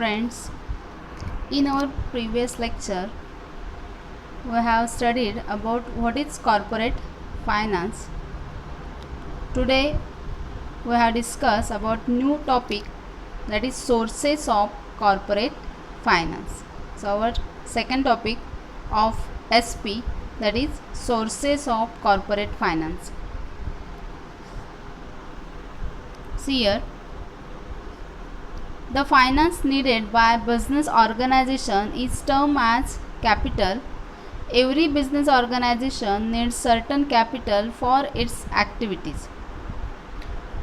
friends, in our previous lecture we have studied about what is corporate finance. Today we have discussed about new topic, that is sources of corporate finance. So our second topic of SP, that is sources of corporate finance. See here, the finance needed by business organization is termed as capital. Every business organization needs certain capital for its activities.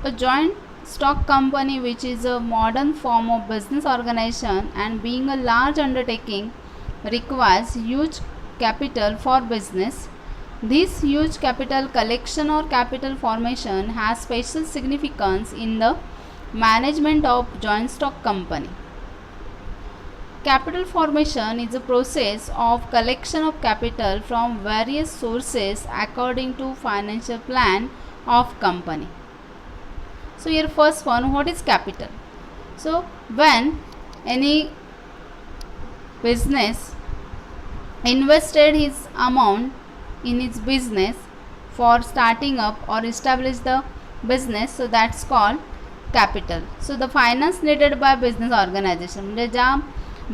A joint stock company, which is a modern form of business organization and being a large undertaking, requires huge capital for business. This huge capital collection or capital formation has special significance in the management of joint stock company. Capital formation is a process of collection of capital from various sources according to financial plan of company. So here first one, what is capital? So when any business invested his amount in its business for starting up or establish the business, so that's called capital. So the finance needed by business organization, म्हणजे ज्या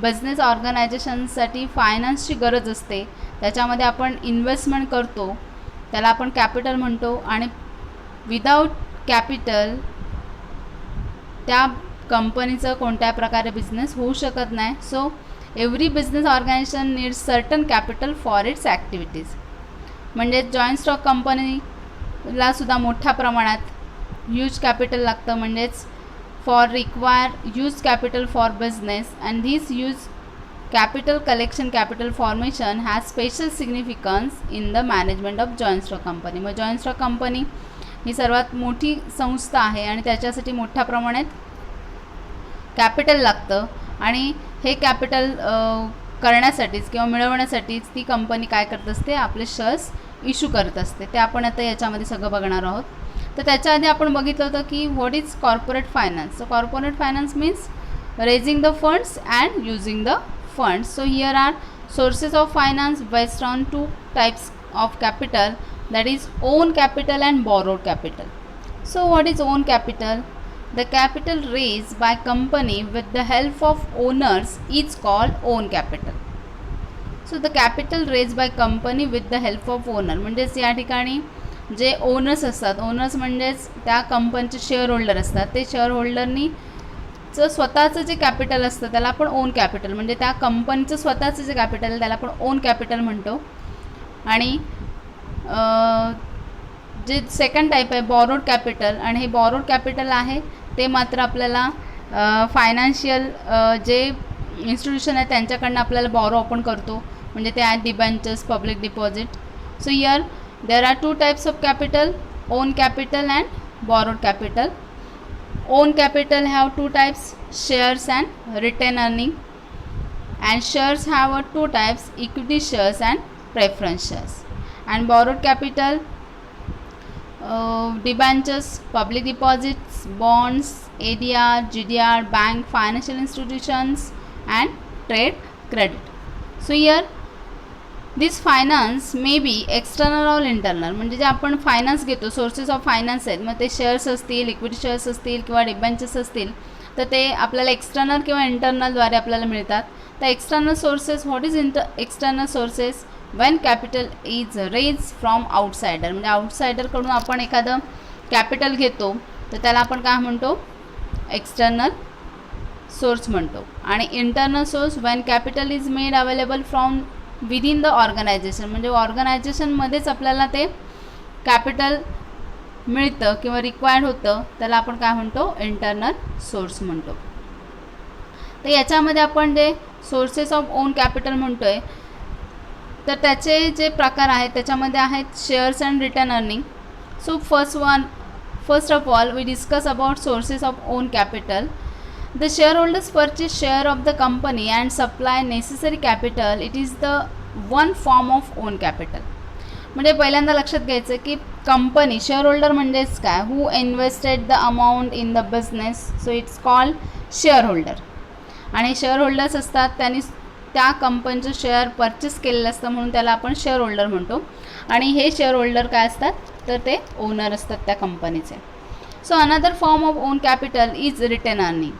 business ऑर्गनायझेशनसाठी फायनान्सची गरज असते त्याच्यामध्ये आपण investment करतो त्याला आपण कॅपिटल म्हणतो. आणि विदाऊट कॅपिटल त्या कंपनीचं कोणत्या प्रकारे बिझनेस होऊ शकत नाही. So every business organisation needs certain capital for its activities. म्हणजे जॉईंट स्टॉक कंपनीला सुद्धा मोठ्या प्रमाणात ह्यूज कॅपिटल लागतं, म्हणजेच for require huge capital for business, and this huge capital collection, capital formation has special significance in the management of joint stock company. मग joint stock company ही सर्वात मोठी संस्था आहे आणि त्याच्यासाठी मोठ्या प्रमाणात कॅपिटल लागतं आणि हे कॅपिटल करण्यासाठीच किंवा मिळवण्यासाठीच ती कंपनी काय करत असते, आपले शेअर्स इश्यू करत असते. ते आपण आता याच्यामध्ये सगळं बघणार आहोत. तर त्याच्या आधी आपण बघितलं होतं की what is corporate finance. So corporate finance means raising the funds and using the funds. So here are sources of finance based on two types of capital, that is own capital and borrowed capital. So what is own capital? The capital raised by company with the help of owners is called own capital. So the capital raised by company with the help of owner, म्हणजेच या ठिकाणी जे owners असतात, owners म्हणजेच त्या कंपनीचे share holder असतात, ते शेअर होल्डरनी स्वतःचं जे कॅपिटल असतं त्याला आपण ओन कॅपिटल, म्हणजे त्या कंपनीचं स्वतःचं जे कॅपिटल आहे त्याला आपण ओन कॅपिटल म्हणतो. आणि जे सेकंड टाईप आहे बॉरोड कॅपिटल, आणि हे बॉरोड कॅपिटल आहे ते मात्र आपल्याला फायनान्शियल जे इन्स्टिट्यूशन आहे त्यांच्याकडनं आपल्याला बॉरो आपण करतो, म्हणजे ते आहेत debentures, public deposit. So here there are two types of capital, own capital and borrowed capital. Own capital have two types, shares and retained earning. And shares have two types, equity shares and preference shares. And borrowed capital, debentures, public deposits, bonds, ADR, GDR, bank, financial institutions and trade credit. So here this finance may be external or internal, म्हणजे जे आपण finance घेतो, sources of finance आहेत, मग ते shares असतील, equity shares असतील किंवा डिबेंचर्स असतील, तर ते आपल्याला एक्सटर्नल किंवा इंटरनलद्वारे आपल्याला मिळतात. तर external sources, what is external sources? when capital is raised from outsider, म्हणजे आउटसाइडरकडून आपण एखादं कॅपिटल घेतो तर त्याला आपण काय म्हणतो, एक्सटर्नल सोर्स म्हणतो. आणि internal source when capital is made available from within the organization, म्हणजे ऑर्गनायझेशनमध्येच आपल्याला ते कॅपिटल मिळतं किंवा रिक्वायर्ड होतं, त्याला आपण काय म्हणतो, इंटरनल सोर्स म्हणतो. तर याच्यामध्ये आपण जे सोर्सेस ऑफ ओन कॅपिटल म्हणतो आहे तर त्याचे जे प्रकार आहेत त्याच्यामध्ये आहेत shares and return earning. So first of all we discuss about sources of own capital. The share holders purchase share of the company and supply necessary capital. It is the one form of own capital. म्हणजे पहिल्यांदा लक्षात घ्यायचं की company, share holder म्हणजेच काय, who invested the amount in the business, so it's called share holder. आणि share holders असतात, त्यांनी त्या कंपनीचं शेअर परचेस केलेलं असतं म्हणून त्याला आपण शेअर होल्डर म्हणतो. आणि हे शेअर होल्डर काय असतात तर ते ओनर असतात त्या कंपनीचे. So another form of own capital is retained earning.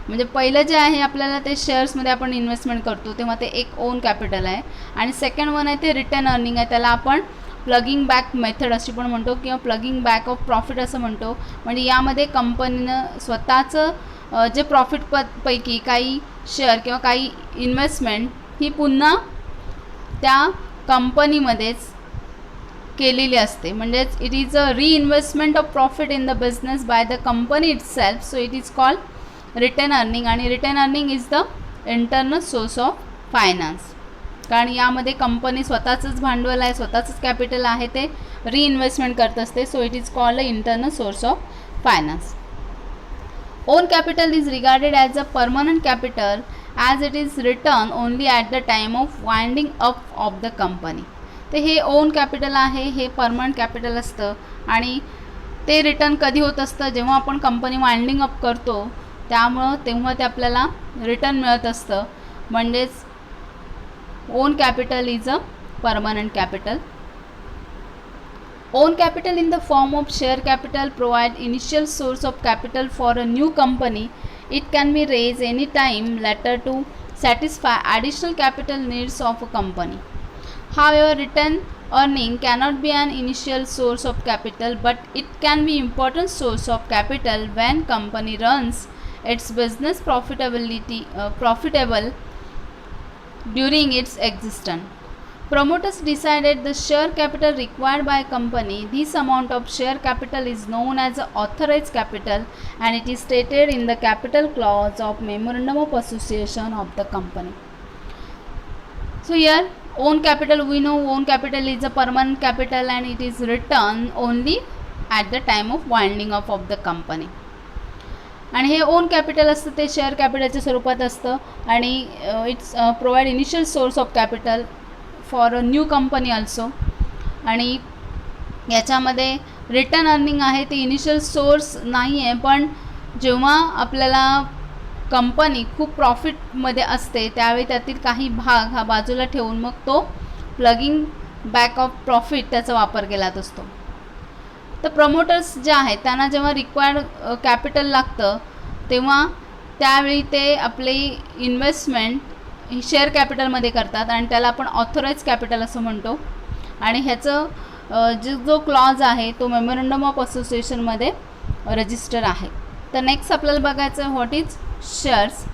म्हणजे पहिलं जे आहे आपल्याला ते शेअर्समध्ये आपण इन्व्हेस्टमेंट करतो तेव्हा ते एक ओन कॅपिटल आहे. आणि सेकंड वन आहे ते रिटर्न अर्निंग आहे, त्याला आपण प्लगिंग बॅक मेथड अशी पण म्हणतो किंवा प्लगिंग बॅक ऑफ प्रॉफिट असं म्हणतो. म्हणजे यामध्ये कंपनीनं स्वतःचं जे प्रॉफिट पैकी काही शेअर किंवा काही इन्व्हेस्टमेंट ही पुन्हा त्या कंपनीमध्येच केलेली असते. म्हणजेच it is a reinvestment of profit in the business by the company itself. So it is called return earning. आणि return earning is the internal source of finance. कारण यामध्ये कंपनी स्वतःचंच भांडवल आहे, स्वतःचंच कॅपिटल आहे, ते रिइन्व्हेस्टमेंट करत असते. So it is called a internal source of finance. On capital is regarded as a permanent capital as it is return only at the time of winding up of the company. तर हे on capital आहे, हे permanent capital असतं आणि ते return कधी होत असतं जेव्हा आपण कंपनी वाइंडिंग अप करतो त्यामुळं तेव्हा ते आपल्याला रिटर्न मिळत असतं. म्हणजेच on capital is a permanent capital. Own capital in the form of share capital provide initial source of capital for a new company. It can be raised any time later to satisfy additional capital needs of a company. However, return earning cannot be an initial source of capital, but it can be important source of capital when company runs its business profitable during its existence. Promoters decided the share capital required by a company. This amount of share capital is known as authorized capital and it is stated in the capital clause of Memorandum of Association of the company. So here own capital, we know own capital is a permanent capital and it is returned only at the time of winding up of the company. आणि हे on capital असतं ते share कॅपिटलच्या स्वरूपात असतं आणि it's provide initial source of capital for a new company also. आणि याच्यामध्ये रिटर्न अर्निंग आहे ते इनिशियल सोर्स नाही आहे, पण जेव्हा आपल्याला कंपनी खूप प्रॉफिटमध्ये असते त्यावेळी त्यातील काही भाग हा बाजूला ठेवून मग तो प्लगिंग बॅक ऑफ प्रॉफिट त्याचा वापर केला असतो. तर प्रमोटर्स जे आहेत त्यांना जेव्हा रिक्वायर्ड कॅपिटल लागतं तेव्हा त्यावेळी ते आपली इन्व्हेस्टमेंट ही शेअर कॅपिटलमध्ये करतात आणि त्याला आपण ऑथोराइज कॅपिटल असं म्हणतो. आणि ह्याचं जो क्लॉज आहे तो मेमोरंडम ऑफ असोसिएशनमध्ये रजिस्टर आहे. तर नेक्स्ट आपल्याला बघायचं आहे what is shares.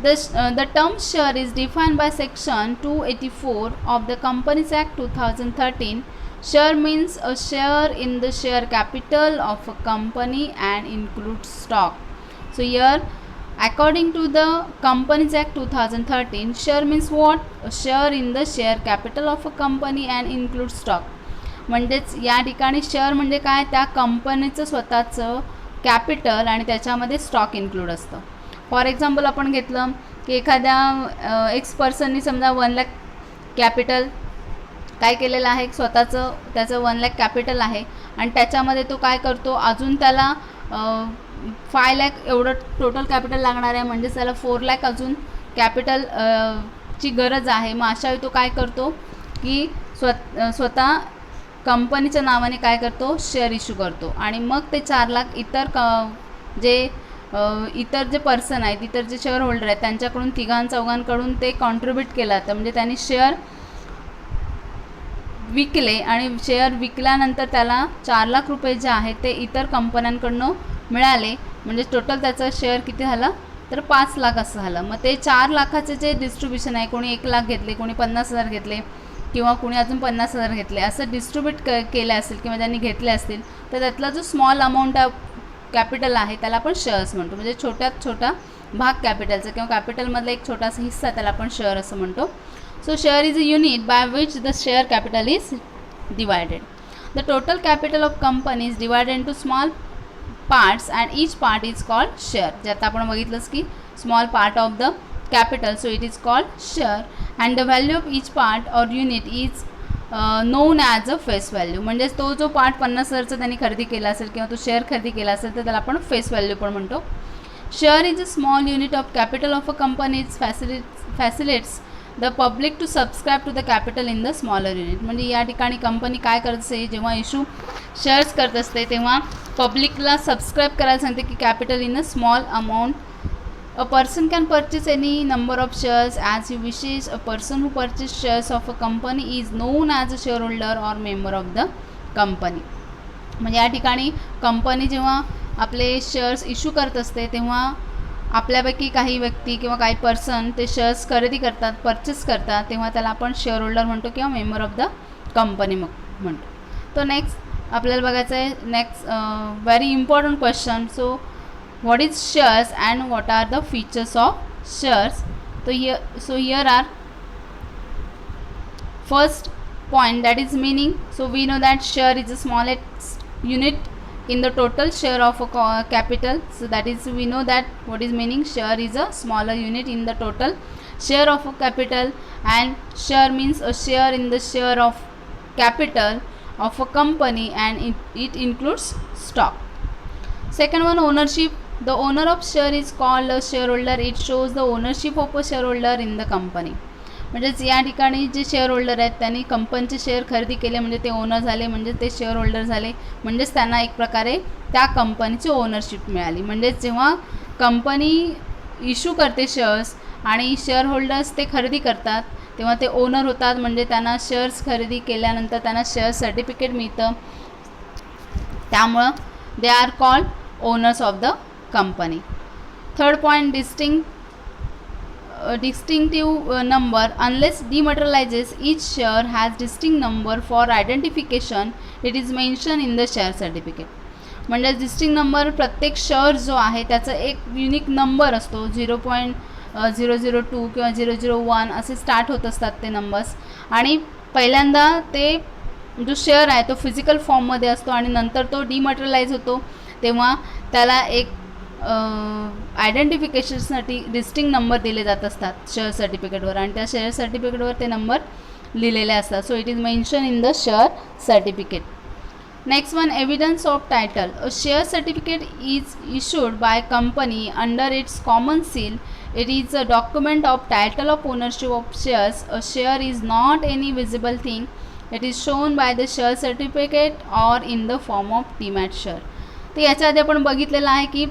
The term share is defined by section 284 of the Companies Act 2013. Share means a share in the share capital of a company and includes stock. So here, according to the Companies Act 2013, share means what? A share in the share capital of a company and includes stock. म्हणजेच या ठिकाणी share म्हणजे काय, त्या कंपनीचं स्वतःचं capital आणि त्याच्यामध्ये स्टॉक इन्क्लूड असतं. फॉर एक्झाम्पल आपण घेतलं की एखाद्या एक्स पर्सननी समजा 1 लाख कॅपिटल काय केलेलं आहे, स्वतःचं त्याचं 1 लाख कॅपिटल आहे आणि त्याच्यामध्ये तो काय करतो, अजून त्याला 5 लाख एवढं टोटल कॅपिटल लागणार आहे, म्हणजेच त्याला 4 लाख अजून कॅपिटल ची गरज आहे. मग अशावेळी तो काय करतो की स्वतः कंपनीच्या नावाने काय करतो, शेअर इश्यू करतो आणि मग ते 4 लाख इतर जे पर्सन आहेत, इतर जे शेअर होल्डर आहेत त्यांच्याकडून तिघांचौघांकडून ते कॉन्ट्रीब्यूट केलं जातं. म्हणजे त्यांनी शेअर विकले आणि शेअर विकल्यानंतर त्याला 4 लाख रुपये जे आहेत ते इतर कंपन्यांकडून मिळाले. म्हणजे टोटल त्याचं शेअर किती झालं तर 5 लाख असं झालं. मग ते 4 लाखाचे जे डिस्ट्रीब्युशन आहे, कोणी 1 लाख घेतले, कोणी 50,000 घेतले किंवा कोणी अजून 50,000 घेतले, असं डिस्ट्रीब्यूट केलं असेल किंवा त्यांनी घेतले असतील तर त्यातला जो स्मॉल अमाऊंट ऑफ कॅपिटल आहे त्याला आपण शेअर्स म्हणतो. म्हणजे छोट्यात छोटा भाग कॅपिटलचा किंवा कॅपिटलमधला एक छोटासा हिस्सा त्याला आपण शेअर असं म्हणतो. So share is a unit by which the share capital is divided. The total capital of company is divided into small parts and each part is called share. जे आता आपण बघितलंच की small part of the capital, so it is called share and the value of each part or unit is known as a face value. म्हणजे तो जो part 50,000चा त्यांनी खरेदी केला असेल किंवा तो शेअर खरेदी केला असेल तर त्याला आपण फेस व्हॅल्यू पण म्हणतो. Share is a small unit of capital of a company. It facilitates the public to subscribe to the capital in the smaller unit. म्हणजे या ठिकाणी कंपनी काय करत असते, जेव्हा इशू शेअर्स करत असते तेव्हा पब्लिकला सबस्क्राईब करायला सांगते की capital in a small amount. A person can purchase any number of shares as he wishes. A person who purchase shares of a company is non as a share holder or member of the company. म्हणजे या ठिकाणी company जेव्हा आपले shares issue करत असते तेव्हा आपल्यापैकी काही व्यक्ती किंवा काही पर्सन ते शेअर्स खरेदी करतात, परचेस करतात, तेव्हा त्याला आपण शेअर होल्डर म्हणतो किंवा मेंबर ऑफ द कंपनी म्हणतो. तो नेक्स्ट आपल्याला बघायचं आहे. Next very important question. So what is shares and what are the features of shares. तो here are first point, that is meaning. So we know that share is the smallest unit in the total share of a capital. So that is, we know that what is meaning, share is a smaller unit in the total share of a capital, and share means a share in the share of capital of a company, and it includes stock. Second one, ownership. The owner of share is called a shareholder. It shows the ownership of a shareholder in the company. म्हणजेच या ठिकाणी जे share holder आहेत त्यांनी कंपनीचे share खरेदी केले म्हणजे ते ओनर झाले, म्हणजे ते शेअर होल्डर झाले, म्हणजेच त्यांना एक प्रकारे त्या कंपनीची ओनरशिप मिळाली. म्हणजेच जेव्हा कंपनी इश्यू करते शेअर्स आणि शेअर होल्डर्स ते खरेदी करतात तेव्हा ते ओनर होतात. म्हणजे त्यांना शेअर्स खरेदी केल्यानंतर त्यांना शेअर सर्टिफिकेट मिळतं, त्यामुळं they are called owners of the company. Third point, distinctive number. Unless dematerializes, each share has distinct number for identification. It is mentioned in the share certificate. म्हणजे distinct number, प्रत्येक share जो आहे त्याचा एक unique number असतो. 0.002 किंवा 001 असे start होत असतात ते नंबर्स. आणि पहिल्यांदा ते जो शेअर आहे तो फिजिकल फॉर्ममध्ये असतो आणि नंतर तो डिमटेरियलाइज होतो तेव्हा त्याला एक आयडेंटिफिकेशनसाठी डिस्टिंक्ट नंबर दिले जात असतात शेअर सर्टिफिकेटवर, आणि त्या शेअर सर्टिफिकेटवर ते नंबर लिहिलेले असतात. So it is mention in the share certificate. Next one, evidence of title. A share certificate is issued by company under its common seal. It is a document of title of ownership of shares. A share is not any visible thing. It is shown by the share certificate or in the form of demat share. तर याच्या आधी आपण बघितलेलं आहे की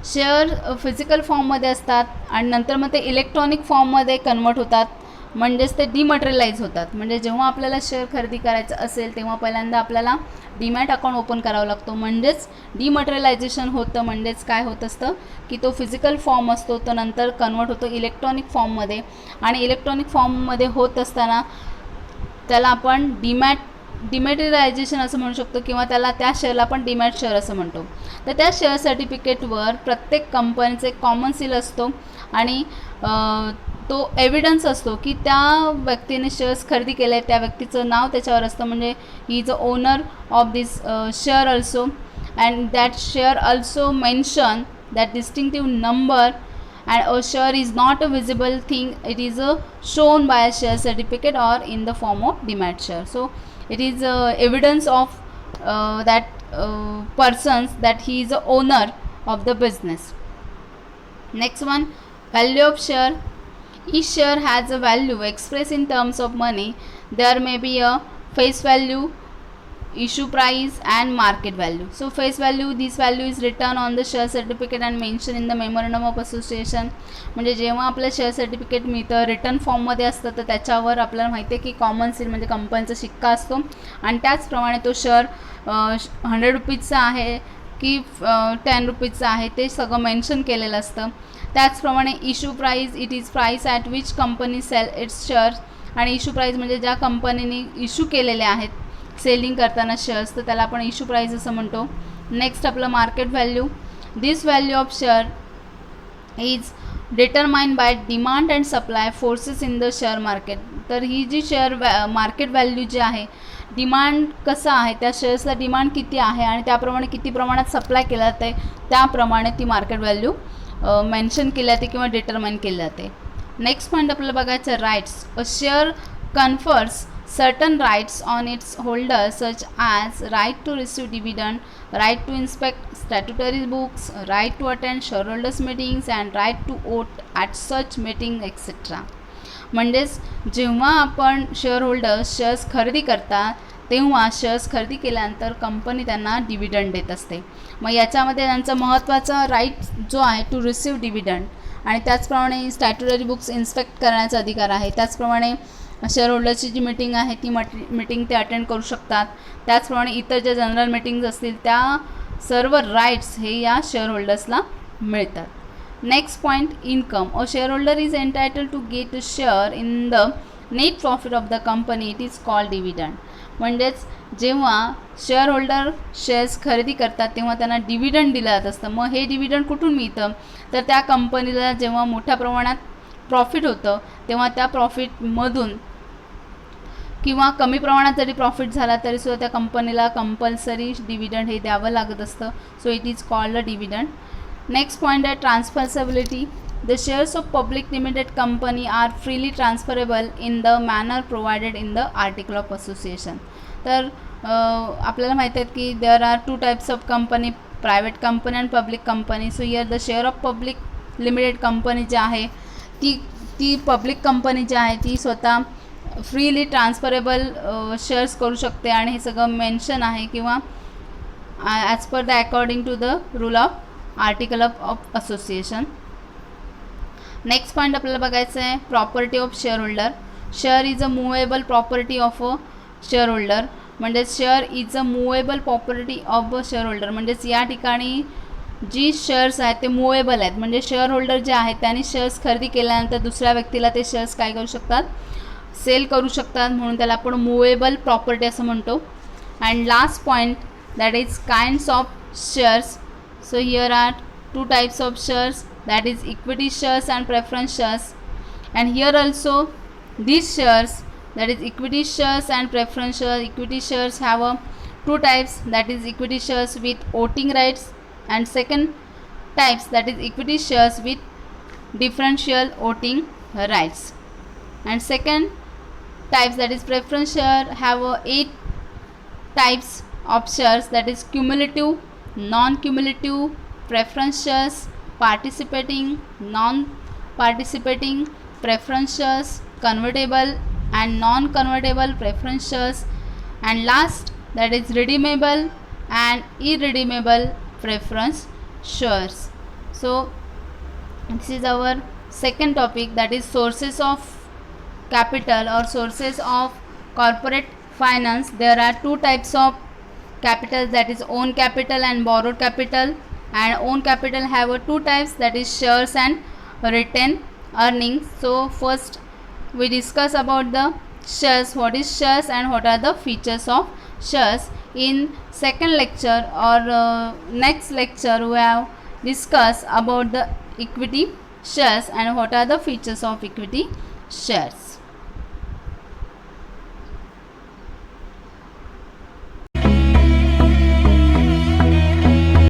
share physical फॉर्ममध्ये असतात आणि नंतर मग ते इलेक्ट्रॉनिक फॉर्ममध्ये कन्वर्ट होतात, म्हणजेच ते डिमटेरियलाइज होतात. म्हणजे जेव्हा आपल्याला शेअर खरेदी करायचं असेल तेव्हा पहिल्यांदा आपल्याला डीमॅट अकाउंट ओपन करावं लागतो, म्हणजेच डिमटेरियलायझेशन होतं. म्हणजेच काय होत असतं की तो फिजिकल फॉर्म असतो तो नंतर कन्वर्ट होतो इलेक्ट्रॉनिक फॉर्ममध्ये, आणि इलेक्ट्रॉनिक फॉर्ममध्ये होत असताना त्याला आपण डिमॅटेरियलायझेशन असं म्हणू शकतो किंवा त्याला त्या शेअरला आपण डीमॅट शेअर असं म्हणतो. तर त्या शेअर सर्टिफिकेटवर प्रत्येक कंपनीचे कॉमन सील असतो आणि तो एव्हिडन्स असतो की त्या व्यक्तीने शेअर्स खरेदी केले, त्या व्यक्तीचं नाव त्याच्यावर असतं. म्हणजे he is a owner of this share also, and that share also mention that distinctive number. And a share is not a visible thing. It is shown by a share certificate or in the form of demat share. So it is evidence of that persons that he is a owner of the business. Next one, value of share. Each share has a value expressed in terms of money. There may be a face value, issue price and market value. So face value, this value is written on the share certificate and mentioned in the memorandum of association. म्हणजे जेव्हा आपलं share certificate मिळतं return फॉर्ममध्ये असतं तर त्याच्यावर आपल्याला माहिती आहे की कॉमन सील म्हणजे कंपनीचा शिक्का असतो, आणि त्याचप्रमाणे तो शेअर 100 रुपीजचा आहे की 10 रुपीजचा आहे ते सगळं मेन्शन केलेलं असतं. त्याचप्रमाणे issue price, it is price at which company sell its shares. आणि इश्यू प्राईस म्हणजे ज्या कंपनीने इश्यू केलेले आहेत सेलिंग करताना शेअर्स तर त्याला आपण इश्यू प्राईस असं म्हणतो. नेक्स्ट आपलं market value. This value of share is determined by demand and supply forces in the share market. तर ही जी शेअर मार्केट व्हॅल्यू जी आहे, डिमांड कसं आहे, त्या शेअर्सला डिमांड किती आहे आणि त्याप्रमाणे किती प्रमाणात सप्लाय केलं जाते त्याप्रमाणे ती मार्केट व्हॅल्यू मेन्शन केली जाते किंवा डिटरमाइन केली जाते. नेक्स्ट पॉईंट आपल्याला बघायचं rights. A share confers certain rights on its holders such as right to receive dividend, right to inspect statutory books, right to attend shareholders meetings and right to vote at such meeting etc. म्हणजेच जेव्हा आपण shareholders shares खरेदी करतात तेव्हा shares खरेदी केल्यानंतर company त्यांना dividend देत असते. मग याच्यामध्ये त्यांचा महत्त्वाचा राईट जो आहे टू रिसीव डिव्हिडंड आणि त्याचप्रमाणे स्टॅट्युटरी बुक्स इन्स्पेक्ट करण्याचा अधिकार आहे. त्याचप्रमाणे शेअरहोल्डर्सची जी मीटिंग आहे ती मीटिंग ते अटेंड करू शकतात. त्याचप्रमाणे इतर ज्या जनरल मीटिंग्स असतील त्या सर्व राईट्स हे या शेअरहोल्डर्सला मिळतात. Next point, income. A shareholder is entitle to get a share in the net profit of the company, it is called dividend. म्हणजेच जेव्हा शेअरहोल्डर शेअर्स खरेदी करतात तेव्हा त्यांना डिव्हिडंड दिलं जात असतं. मग हे डिव्हिडंड कुठून मिळतं तर त्या कंपनीला जेव्हा मोठ्या प्रमाणात प्रॉफिट होतं तेव्हा त्या प्रॉफिटमधून किंवा कमी प्रमाणात जरी प्रॉफिट झाला तरीसुद्धा त्या कंपनीला कंपल्सरी डिव्हिडंड हे द्यावं लागत असतं. So it is called a dividend. Next point आहे transferability. The shares of public limited company are freely transferable in the manner provided in the article of association. तर आपल्याला माहीत आहे की there are two types of company, private company and public company. So here the share of public limited company जी आहे ती public company जी आहे ती स्वतः फ्रीली ट्रान्सफरेबल शेअर्स करू शकते आणि हे सगळं मेन्शन आहे किंवा as per the according to the rule of article of association. Next point आपल्याला बघायचं आहे property of shareholder. Share is a movable property of a shareholder. म्हणजेच share is a movable property of a shareholder. म्हणजेच या ठिकाणी जी shares आहेत ते movable आहेत. म्हणजे शेअरहोल्डर जे आहेत त्यांनी शेअर्स खरेदी केल्यानंतर दुसऱ्या व्यक्तीला ते शेअर्स काय करू शकतात, सेल करू शकतात. म्हणून त्याला आपण मुवेबल प्रॉपर्टी असं म्हणतो. And last point that is kinds of shares. So here are two types of shares, that is equity shares and preference shares. And here also these shares, that is equity shares and preference shares. Equity shares have two types, that is equity shares with voting rights and second types, that is equity shares with differential voting rights. And second types, that is preference share, have 8 types of shares, that is cumulative, non-cumulative, preference shares, participating, non-participating preference shares, convertible and non-convertible preference shares, and last that is redeemable and irredeemable preference shares. So this is our second topic, that is sources of capital or sources of corporate finance. There are two types of capital, that is own capital and borrowed capital. And own capital have two types, that is shares and retained earnings. So first we discuss about the shares, what is shares and what are the features of shares. In second lecture or next lecture we have discussed about the equity shares and what are the features of equity shares.